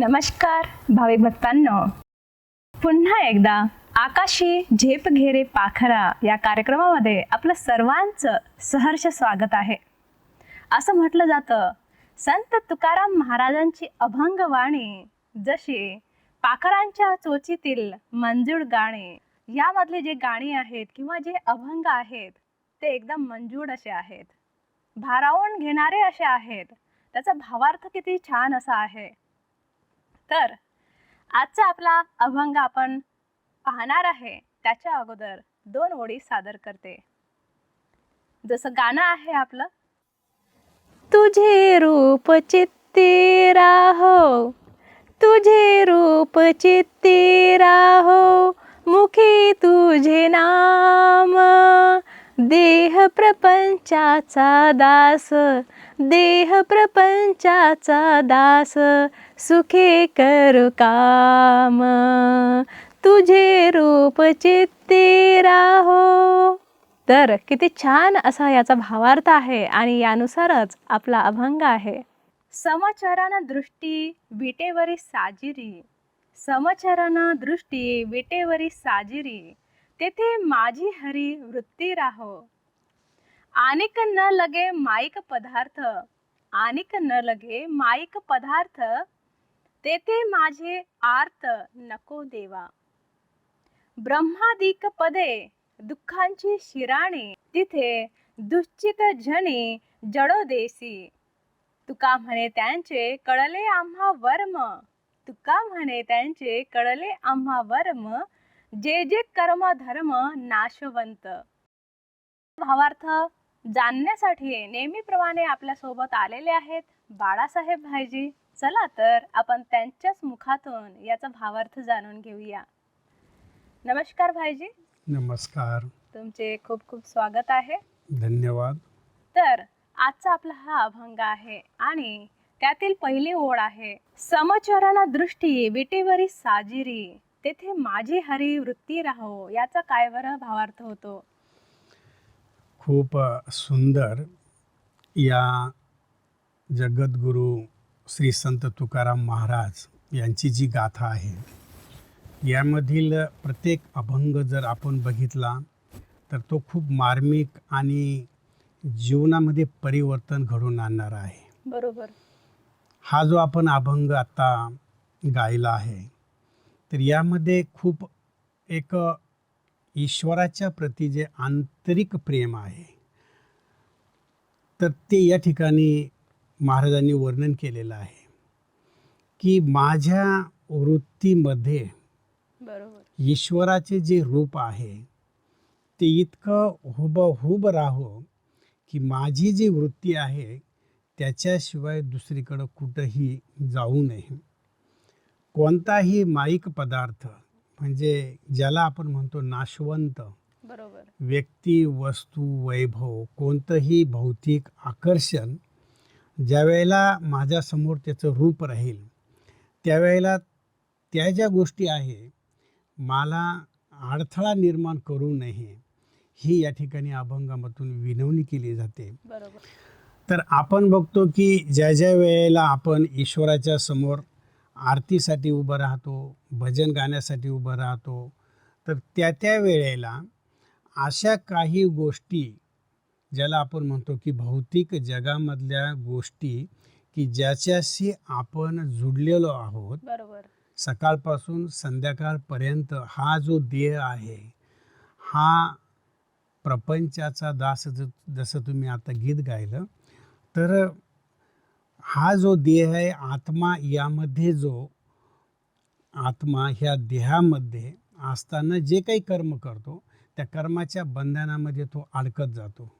नमस्कार भाविक भक्तांनो, पुन्हा एकदा आकाशी झेप घेरे पाखरा या कार्यक्रमामध्ये आपलं सर्वांचं सहर्ष स्वागत आहे. असं म्हटलं जातं, संत तुकाराम महाराजांची अभंगवाणी जशी पाखरांच्या चोचीतील मंजूळ गाणे, यामधले जे गाणी आहेत किंवा जे अभंग आहेत ते एकदम मंजूळ असे आहेत, भारावून घेणारे असे आहेत. त्याचा भावार्थ किती छान असा आहे. तर आजचा आपला अभंग आपण पाहणार आहे त्याच्या अगोदर 2 ओळी सादर करते. जसं गाणं आहे आपलं, तुझे रूप चित्ती राहो, तुझे रूप चित्ती राहो, मुखी तुझे नाम, देह प्रपंचाचा दास, देह प्रपंचाचा दास, सुखे करू काम, तुझे रूप चित्ती राहो. तर किती छान असा याचा भावार्थ आहे आणि यानुसारच आपला अभंग आहे. समचरण दृष्टी विटेवरी साजिरी, समचरण दृष्टी विटेवरी साजिरी, तेथे माझी हरी वृत्ती राहो. आनिक न लगे माईक पदार्थ, आनिक न लगे माईक पदार्थ, तेथे माझे आर्त नको देवा. ब्रह्मादिक पदे दुःखांची शिराणी, तिथे दुश्चित झणी जडो देसी. तुका म्हणे त्यांचे कळले आम्हा वर्म, तुका म्हणे त्यांचे कळले आम्हा वर्म, जे जे कर्म धर्म नाशवंत. भावार्थ जाणण्यासाठी नेहमीप्रमाणे आपल्या सोबत आलेले आहेत बाळासाहेब भाईजी. चला तर आपण त्यांच्याच मुखातून याचा भावार्थ जाणून घेऊया. नमस्कार भाईजी. नमस्कार. तुमचे खूप खूप स्वागत आहे. धन्यवाद. तर आजचा आपला हा अभंग आहे आणि त्यातील पहिली ओळ आहे, समचरण दृष्टी विटेवरी साजिरी, तेथे माझी हरी वृत्ती राहो. याचा काय बरं भावार्थ होतो? खूप सुंदर. या जगद्गुरू श्री संत तुकाराम महाराज यांची जी गाथा आहे, यामधील प्रत्येक अभंग जर आपण बघितला तर तो खूप मार्मिक आणि जीवनामध्ये परिवर्तन घडवून आणणारा आहे. बरोबर. हा जो आपण अभंग आता गायला आहे, तर यामध्ये खूप एक ईश्वराच्या प्रती जे आंतरिक प्रेम आहे, तर ते या ठिकाणी महाराजांनी वर्णन केलेलं आहे की माझ्या वृत्तीमध्ये बरोबर ईश्वराचे जे रूप आहे ते इतकं हुबहूब राहो की माझी जी वृत्ती आहे त्याच्याशिवाय दुसरीकडं कुठंही जाऊ नये. कोणताही माईक पदार्थ, म्हणजे ज्याला आपण म्हणतो नाशवंत, बरोबर व्यक्ती, वस्तू, वैभव, कोणतंही भौतिक आकर्षण ज्यावेळेला माझ्यासमोर त्याचं रूप राहील, त्यावेळेला त्या ज्या गोष्टी आहे मला अडथळा निर्माण करू नये, ही या ठिकाणी अभंगामधून विनवणी केली जाते. बरोबर. तर आपण बघतो की ज्या ज्या वेळेला आपण ईश्वराच्या समोर आरतीसाठी उभं राहतो, भजन गाण्यासाठी उभं राहतो, तर त्या वेळेला अशा काही गोष्टी ज्याला आपण म्हणतो की भौतिक जगामधल्या गोष्टी की ज्याच्याशी आपण जुडलेलो आहोत, बरोबर सकाळपासून संध्याकाळपर्यंत हा जो देह आहे, हा प्रपंचाचा दास, जसं तुम्ही आता गीत गायलं, तर हा जो देह आहे, आत्मा, यामध्ये जो आत्मा ह्या देहामध्ये असताना जे काही कर्म करतो त्या कर्माच्या बंधनामध्ये तो अडकत जातो.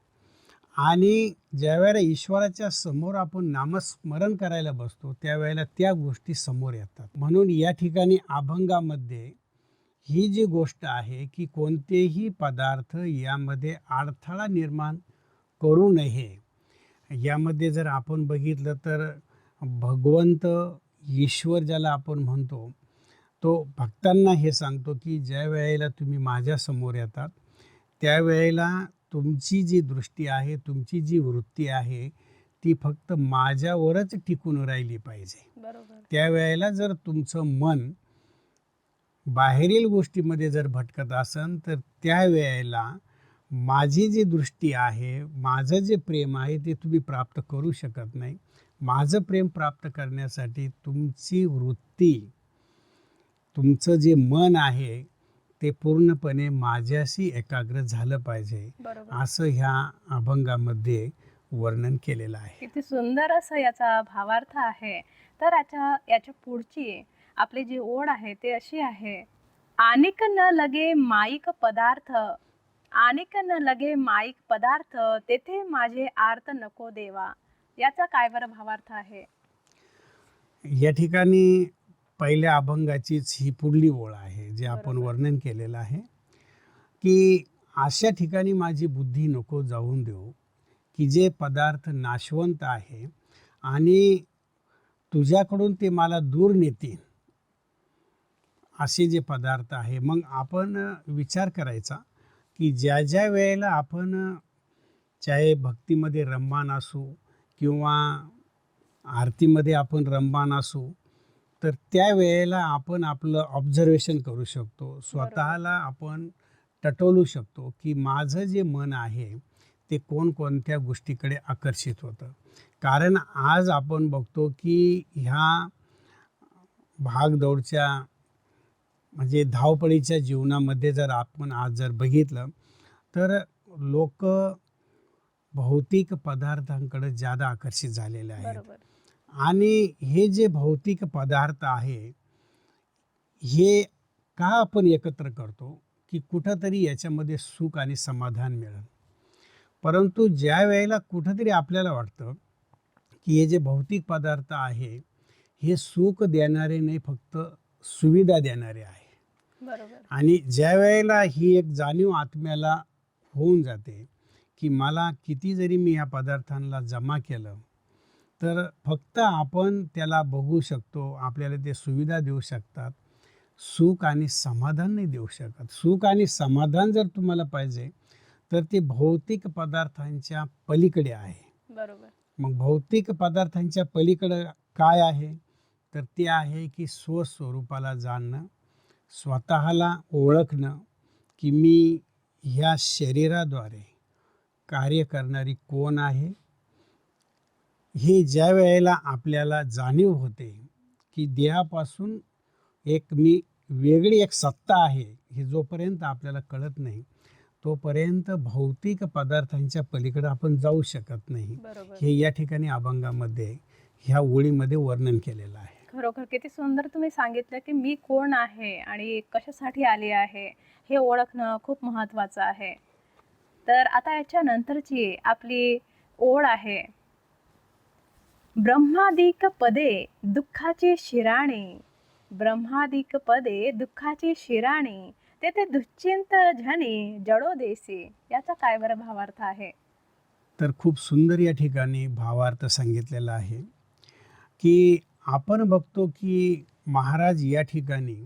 आणि ज्यावेळेला ईश्वराच्या समोर आपण नामस्मरण करायला बसतो त्यावेळेला त्या गोष्टी समोर येतात. म्हणून या ठिकाणी अभंगामध्ये ही जी गोष्ट आहे की कोणतेही पदार्थ यामध्ये अडथळा निर्माण करू नये. यामध्ये जर आपण बघितलं तर भगवंत, ईश्वर ज्याला आपण म्हणतो, तो भक्तांना हे सांगतो की ज्या वेळेला तुम्ही माझ्यासमोर येतात त्यावेळेला तुमची जी दृष्टी आहे, तुमची जी वृत्ती आहे, ती फक्त माझ्यावरच टिकून राहिली पाहिजे. बरोबर. त्यावेळेला जर तुमचं मन बाहेरील गोष्टीमध्ये जर भटकत असेल तर त्यावेळेला माझी जी दृष्टी आहे, माझं जे प्रेम आहे ते तुम्ही प्राप्त करू शकत नाही. माझं प्रेम प्राप्त करण्यासाठी तुमची वृत्ती, तुमचं जे मन आहे ते पूर्णपणे माझ्याशी एकाग्र झालं पाहिजे, बरोबर. असं ह्या अभंगामध्ये वर्णन केलेलं आहे. किती सुंदर असं याचा भावार्थ आहे. तर याच्या पुढची आपली जी ओढ आहे ते अशी आहे, आनिक न लगे माईक पदार्थ, आनिक न लगे माईक पदार्थ, तेथे माझे आर्त नको देवा. याचा काय बरं भावार्थ आहे? या ठिकाणी पहिल्या अभंगाचीच ही पुढली ओळ आहे, जे आपण बरोबर. वर्णन केलेलं आहे, की अशा ठिकाणी माझी बुद्धी नको जाऊन देऊ, की जे पदार्थ नाशवंत आहे आणि तुझ्याकडून ते मला दूर नेतील, असे जे पदार्थ आहे. मग आपण विचार करायचा की ज्या ज्या वेळेला आपण चाहे भक्तीमध्ये रममान असू किंवा आरतीमध्ये आपण रममान असू, तर त्यावेळेला आपण आपलं ऑब्झर्वेशन करू शकतो, स्वतःला आपण टटोलू शकतो की माझं जे मन आहे ते कोणकोणत्या गोष्टीकडे आकर्षित होतं. कारण आज आपण बघतो की ह्या भागदौडच्या म्हणजे धावपळीच्या जीवनामध्ये जर आपण आज जर बघितलं तर लोक भौतिक पदार्थांकडे ज्यादा आकर्षित झालेले आहेत. बरोबर. आणि हे जे भौतिक पदार्थ आहे हे का आपण एकत्र करतो की कुठंतरी याच्यामध्ये सुख आणि समाधान मिळेल. परंतु ज्या वेळेला कुठंतरी आपल्याला वाटतं की हे जे भौतिक पदार्थ आहे हे सुख देणारे नाही, फक्त सुविधा देणारे आहे. बरोबर. आणि ज्या वेळेला ही एक जाणीव आत्म्याला होऊन जाते की मला किती जरी मी ह्या पदार्थांना जमा केलं तर फक्त आपण त्याला बघू शकतो, आपल्याला ते सुविधा देऊ शकतात, सुख आणि समाधान नाही देऊ शकत. सुख आणि समाधान जर तुम्हाला पाहिजे तर ते भौतिक पदार्थांच्या पलीकडे आहे. बरोबर. मग भौतिक पदार्थांच्या पलीकडे काय आहे, तर ते आहे की स्वस्वरूपाला जाणणं, स्वतःला ओळखणं की मी ह्या शरीराद्वारे कार्य करणारी कोण आहे. हे ज्या वेळेला आपल्याला जाणीव होते की देहापासून एक मी वेगळी एक सत्ता आहे, हे जोपर्यंत आपल्याला कळत नाही तोपर्यंत भौतिक पदार्थांच्या पलीकडे आपण जाऊ शकत नाही. बरोबर. हे या ठिकाणी अभंगामध्ये ह्या ओळीमध्ये वर्णन केलेलं आहे. खरोखर किती सुंदर तुम्ही सांगितलं की मी कोण आहे आणि कशासाठी आली आहे हे ओळखणं खूप महत्त्वाचं आहे. तर आता याच्या नंतरची आपली ओळ आहे, ब्रह्मादिक पदे दुःखाची शिराणी, ब्रह्मादिक पदे दुःखाची शिराणी, तेथे दुश्चिंत झनी जडो देसी. याचा काय बरं भावार्थ आहे? तर खूप सुंदर या ठिकाणी भावार्थ सांगितलेला आहे की आपण बघतो की महाराज या ठिकाणी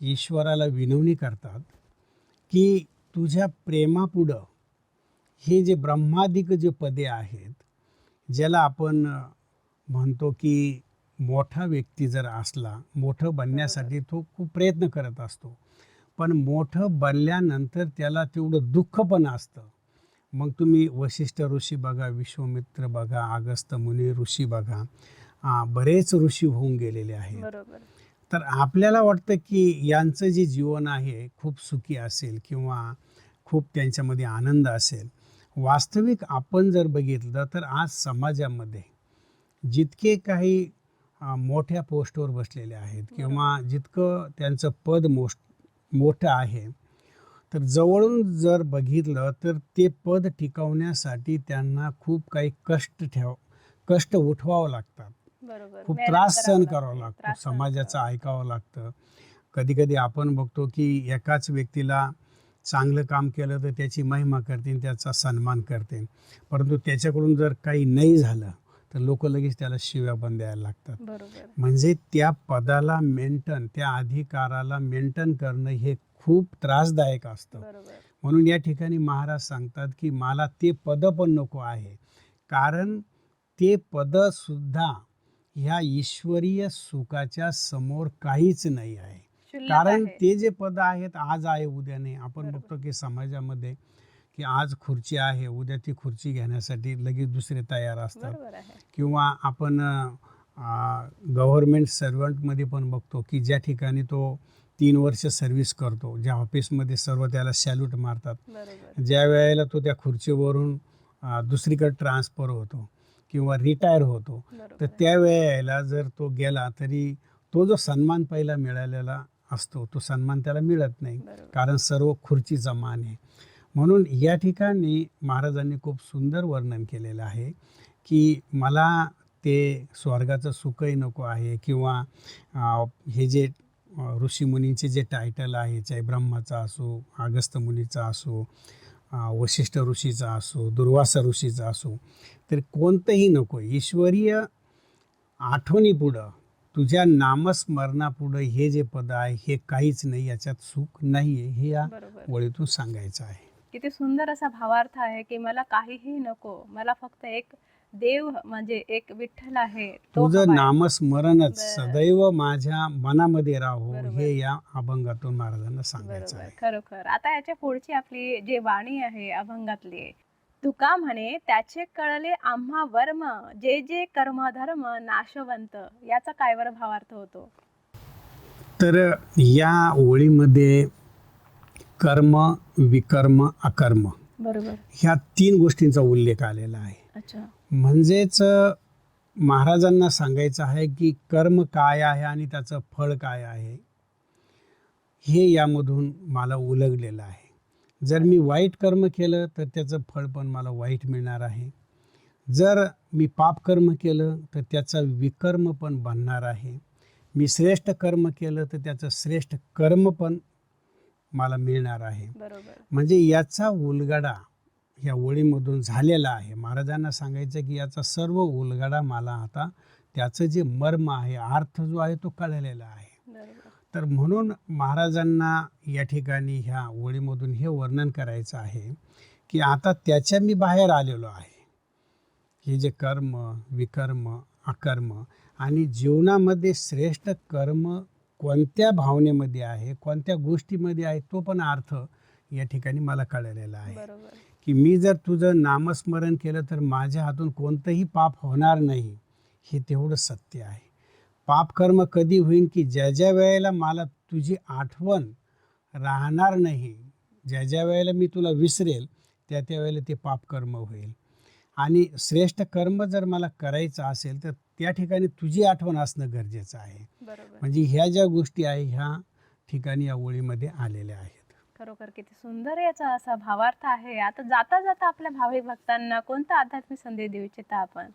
ईश्वराला विनवणी करतात की तुझ्या प्रेमापुढं हे जे ब्रह्मादिक जे पदे आहेत, ज्याला आपण म्हणतो की मोठा व्यक्ती जर असला, मोठं बनण्यासाठी तो खूप प्रयत्न करत असतो, पण मोठं बनल्यानंतर त्याला तेवढं दुःख पण असतं. मग तुम्ही वशिष्ठ ऋषी बघा, विश्वामित्र बघा, अगस्त्य मुनी ऋषी बघा, बरेच ऋषी होऊन गेलेले आहेत. बरोबर. तर आपल्याला वाटतं की यांचं जे जीवन आहे खूप सुखी असेल किंवा खूप त्यांच्यामध्ये आनंद असेल. वास्तविक आपण जर बघितलं तर आज समाजामध्ये जितके काही मोठ्या पोस्टवर बसलेले आहेत किंवा जितकं त्यांचं पद मोठं आहे, तर जवळून जर बघितलं तर ते पद टिकवण्यासाठी त्यांना खूप काही कष्ट उठवावं लागतात, बरोबर. खूप मेहनत त्रास करावं सहन लागते, करावा लागतो, त्रास सहन समाजाचं करावा. ऐकावं लागतं. कधी कधी आपण बघतो की एकाच व्यक्तीला चांगलं काम केलं तर त्याची महिमा करते, त्याचा सन्मान करते, परंतु त्याच्याकडून जर काही नाही झालं तर लोक लगेच त्याला शिव्या पण द्यायला लागतात. बरोबर. म्हणजे त्या पदाला मेंटेन, त्या अधिकाराला मेंटेन करणं हे खूप त्रासदायक असतं. बरोबर. म्हणून या ठिकाणी महाराज सांगतात की मला ते पद पण नको आहे, कारण ते पदसुद्धा ह्या ईश्वरीय सुखाच्या समोर काहीच नाही आहे. क्षुल्लक कारण आहे. ते जे पद आहेत आज आहे उद्या नाही. आपण बरोबर. बघतो की समाजामध्ये की आज खुर्ची आहे, उद्या ती खुर्ची घेण्यासाठी लगेच दुसरे तयार असतात. बरोबर आहे. किंवा आपण गव्हर्मेंट सर्वंटमध्ये पण बघतो की ज्या ठिकाणी तो 3 वर्ष सर्व्हिस करतो, ज्या ऑफिसमध्ये सर्व त्याला सॅल्यूट मारतात, बरोबर. ज्या वेळेला तो त्या खुर्चीवरून दुसरीकडे ट्रान्सफर होतो किंवा रिटायर होतो, तर बरोबर आहे. त्यावेळेला जर तो गेला तरी तो जो सन्मान पहिला मिळालेला असतो तो सन्मान त्याला मिळत नाही, बरोबर. कारण सर्व खुर्चीचा मान आहे. म्हणून या ठिकाणी महाराजांनी खूप सुंदर वर्णन केलेलं आहे की मला ते स्वर्गाचं सुखही नको आहे किंवा हे जे ऋषीमुनींचे जे टायटल आहे, चाहे ब्रह्माचा असो, अगस्त्य मुनीचा असो, वशिष्ठ ऋषीचा असो, दुर्वासा ऋषीचा असो, तर कोणतंही नको. ईश्वरीय आठवणीपुढं, तुझ्या नामस्मरणापुढं हे जे पद आहे हे काहीच नाही, याच्यात सुख नाही आहे, हे या बरोबर. ओळीतून सांगायचं आहे. किती सुंदर असा भावार्थ आहे की मला काहीही नको, मला फक्त एक देव म्हणजे एक विठ्ठल आहे तो तुझं हवाय. नामस्मरणच बरं. सदैव माझ्या मनामध्ये राहो, बरोबर. हे या अभंगातून महाराजांना सांगायचं बरोबर, आहे. खरोखर. आता याच्या पुढची आपली जी वाणी आहे अभंगातली, तुका म्हणे त्याचे कळले आम्हा वर्म, जे जे कर्म धर्म नाशवंत, याचा काय बरं भावार्थ होतो? तर या ओळीमध्ये कर्म, विकर्म, अकर्म बरोबर. ह्या 3 गोष्टींचा उल्लेख आलेला आहे. अच्छा. म्हणजेच महाराजांना सांगायचं आहे की कर्म काय आहे आणि त्याचं फळ काय आहे, हे यामधून मला उलगलेलं आहे. जर मी वाईट कर्म केलं तर त्याचं फळ पण मला वाईट मिळणार आहे. जर मी पाप कर्म केलं तर त्याचा विकर्म पण बनणार आहे. मी श्रेष्ठ कर्म केलं तर त्याचं श्रेष्ठ कर्म पण मला मिळणार आहे. बरोबर. म्हणजे याचा उलगडा ह्या ओळीमधून झालेला आहे. महाराजांना सांगायचं की याचा सर्व उलगडा मला आता त्याचं जे मर्म आहे, अर्थ जो आहे तो कळलेला आहे. बरोबर. तर म्हणून महाराजांना या ठिकाणी ह्या ओळीमधून हे वर्णन करायचं आहे की आता त्याच्या मी बाहेर आलेलो आहे. हे जे कर्म, विकर्म, अकर्म आणि जीवनामध्ये श्रेष्ठ कर्म कोणत्या भावनेमध्ये आहे, कोणत्या गोष्टीमध्ये आहे, तो पण अर्थ या ठिकाणी मला कळलेला आहे. बरोबर. की मी जर तुझं नामस्मरण केलं तर माझ्या हातून कोणतंही पाप होणार नाही, हे तेवढं सत्य आहे. पापकर्म कधी होईल की ज्या ज्या वेळेला मला तुझी आठवण राहणार नाही, ज्या ज्या वेळेला मी तुला विसरेल त्या त्या वेळेला ते पापकर्म होईल. आणि श्रेष्ठ कर्म जर मला करायचं असेल तर त्या ठिकाणी तुझी आठवण असणं गरजेचं आहे. बरोबर. म्हणजे ह्या ज्या गोष्टी आहे ह्या ठिकाणी या ओळीमध्ये आलेल्या आहेत. खरोखर किती सुंदर याचा असा भावार्थ आहे. आता जाता जाता आपल्या भाविक भक्तांना कोणता आध्यात्मिक संदेश देऊ इच्छिता आपण?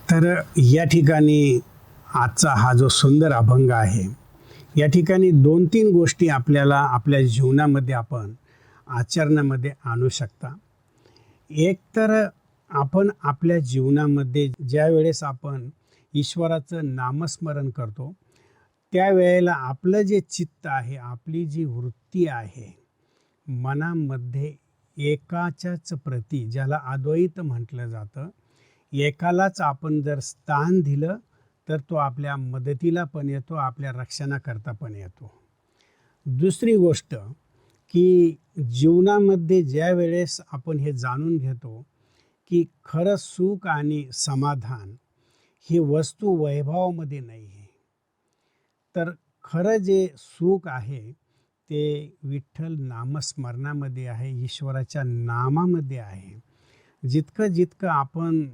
तर या ठिकाणी आजचा हा जो सुंदर अभंग आहे, या ठिकाणी 2-3 गोष्टी आपल्याला आपल्या जीवनामध्ये आपण आचरणामध्ये आणू शकता. एक तर आपण आपल्या जीवनामध्ये ज्या वेळेस आपण ईश्वराचं नामस्मरण करतो त्यावेळेला आपलं जे चित्त आहे, आपली जी वृत्ती आहे, मनामध्ये एकाच्याच प्रती, ज्याला अद्वैत म्हटलं जातं, एकालाच आपण जर स्थान दिलं तर तो आपल्या मदतीला पण येतो, आपल्या रक्षणाकरता पण येतो. दुसरी गोष्ट की जीवनामध्ये ज्या वेळेस आपण हे जाणून घेतो की खरं सुख आणि समाधान हे वस्तू वैभवामध्ये नाही आहे, तर खरं जे सुख आहे ते विठ्ठल नामस्मरणामध्ये आहे, ईश्वराच्या नामामध्ये आहे. जितकं जितकं आपण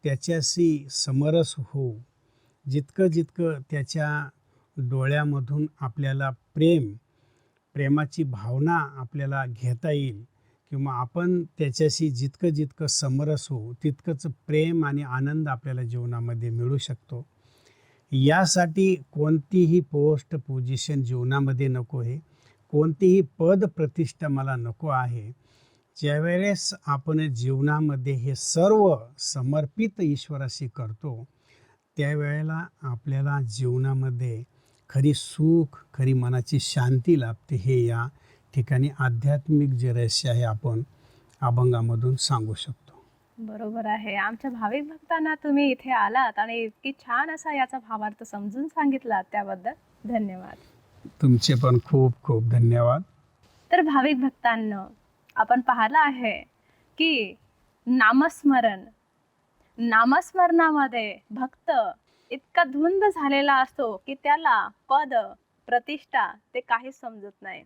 त्याच्याशी समरस होऊ, जितकं जितकं त्याच्या डोळ्यामधून आपल्याला प्रेमाची भावना आपल्याला घेता येईल किंवा आपण त्याच्याशी जितकं जितकं समरस होऊ तितकंच प्रेम आणि आनंद आपल्याला जीवनामध्ये मिळू शकतो. यासाठी कोणतीही पोस्ट पोझिशन जीवनामध्ये नको आहे, कोणतीही पद प्रतिष्ठा मला नको आहे. ज्यावेळेस आपण जीवनामध्ये हे सर्व समर्पित ईश्वराशी करतो त्यावेळेला आपल्याला जीवनामध्ये खरी सुख, खरी मनाची शांती लाभते. हे या ठिकाणी आध्यात्मिक जे रहस्य आहे आपण अभंगामधून सांगू शकतो. बरोबर आहे. आमच्या भाविक भक्तांना तुम्ही इथे आलात आणि इतकी छान असा याचा भावार्थ समजून सांगितलात त्याबद्दल धन्यवाद. तुमचे पण खूप खूप धन्यवाद. तर भाविक भक्तांनो, आपण पाहिलं आहे की नामस्मरणामध्ये भक्त इतका धुंद झालेला असतो की त्याला पद, प्रतिष्ठा ते काहीच समजत नाही.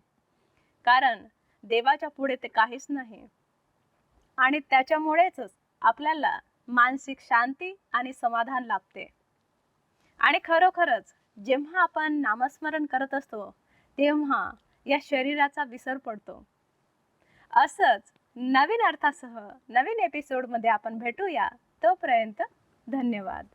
कारण देवाच्या पुढे ते काहीच नाही. आणि त्याच्यामुळेच आपल्याला मानसिक शांती आणि समाधान लाभते. आणि खरोखरच जेव्हा आपण नामस्मरण करत असतो तेव्हा या शरीराचा विसर पडतो. असंच नवीन अर्थासह नवीन एपिसोडमध्ये आपण भेटूया. तोपर्यंत धन्यवाद.